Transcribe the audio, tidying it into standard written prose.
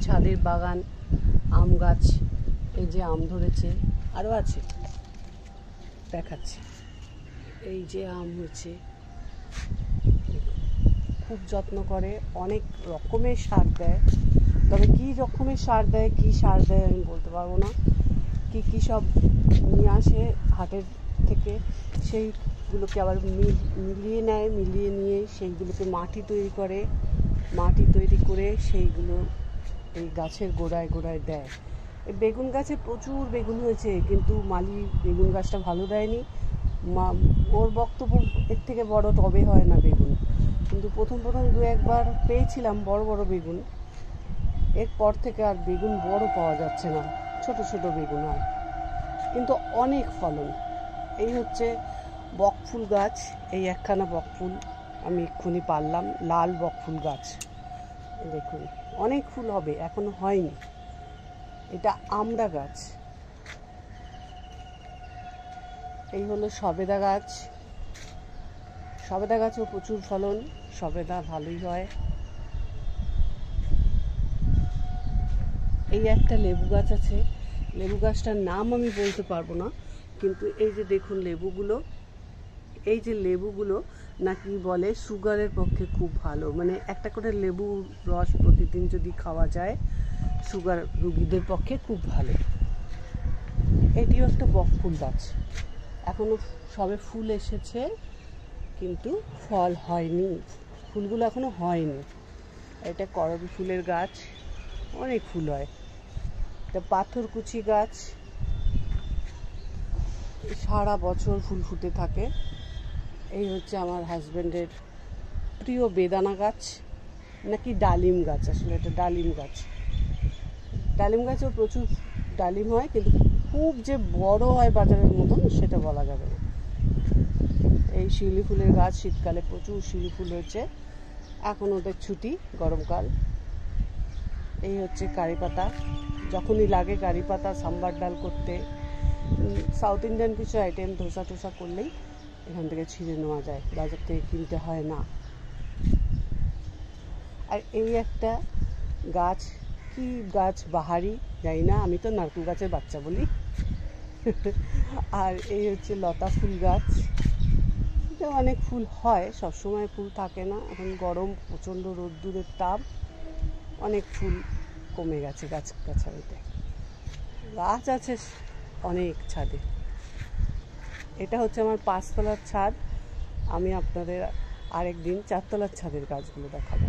ছাদের বাগান, আম গাছ, এই যে আম ধরেছে, আরও আছে দেখাচ্ছি। এই যে আম হয়েছে, খুব যত্ন করে, অনেক রকমের সার দেয়। তবে কী রকমের সার দেয়, কী সার দেয় আমি বলতে পারবো না। কী সব নিয়ে আসে হাটের থেকে, সেইগুলোকে আবার মিলিয়ে নেয়, মিলিয়ে নিয়ে সেইগুলোকে মাটি তৈরি করে, মাটি তৈরি করে সেইগুলো এই গাছের গোড়ায় গোড়ায় দেয়। এই বেগুন গাছে প্রচুর বেগুন হয়েছে, কিন্তু মালি বেগুন গাছটা ভালো দেয়নি। ওর বক্তব্য এর থেকে বড় টবে হয় না বেগুন, কিন্তু প্রথম দু একবার পেয়েছিলাম বড় বড় বেগুন। এরপর থেকে আর বেগুন বড় পাওয়া যাচ্ছে না, ছোট ছোট বেগুন হয়, কিন্তু অনেক ফলন। এই হচ্ছে বকফুল গাছ, এই একখানা বকফুল আমি এক্ষুনি পারলাম, লাল বকফুল গাছ। দেখুন অনেক ফুল হবে, এখনো হয়নি। এটা আমড়া গাছ। এই হলো সবেদা গাছ, সবেদা গাছেও প্রচুর ফলন, সবেদা ভালোই হয়। এই একটা লেবু গাছ আছে, লেবু গাছটার নাম আমি বলতে পারবো না, কিন্তু এই যে দেখুন লেবুগুলো, এই যে লেবুগুলো নাকি বলে সুগারের পক্ষে খুব ভালো, মানে একটা করে লেবু রস প্রতিদিন যদি খাওয়া যায় সুগার রুগীদের পক্ষে খুব ভালো। এটিও একটা বকফুল গাছ, এখনো সবে ফুল এসেছে কিন্তু ফল হয়নি, ফুলগুলো এখনো হয়নি। এটা করবী ফুলের গাছ, অনেক ফুল হয়। এটা পাথরকুচি গাছ, সারা বছর ফুল ফুটে থাকে। এই হচ্ছে আমার হাজব্যান্ডের প্রিয় বেদানা গাছ, নাকি ডালিম গাছ, আসলে এটা ডালিম গাছ। ডালিম গাছেও প্রচুর ডালিম হয়, কিন্তু খুব যে বড় হয় বাজারের মতন সেটা বলা যাবে না। এই শিউলি ফুলের গাছ, শীতকালে প্রচুর শিউলি ফুল হয়েছে, এখন ওদের ছুটি, গরমকাল। এই হচ্ছে কারি পাতা, যখনই লাগে কারি পাতা সাম্বার ডাল করতে, সাউথ ইন্ডিয়ান কিছু আইটেম ধোসা টোসা করলেই এখান থেকে ছিঁড়ে নেওয়া যায়, বাজার থেকে কিনতে হয় না। আর এই একটা গাছ, কি গাছ বাহারি জানি না, আমি তো নারকেল গাছের বাচ্চা বলি। আর এই হচ্ছে লতা ফুল গাছ, এটা অনেক ফুল হয়, সবসময় ফুল থাকে না, এখন গরম, প্রচণ্ড রোদ্দুরের তাপ, অনেক ফুল কমে গেছে গাছ গাছালিতে। গাছ আছে অনেক ছাদে। এটা হচ্ছে আমার 5 তলার ছাদ, আমি আপনাদের আরেকদিন 4 তলার ছাদের গাছগুলো দেখাবো।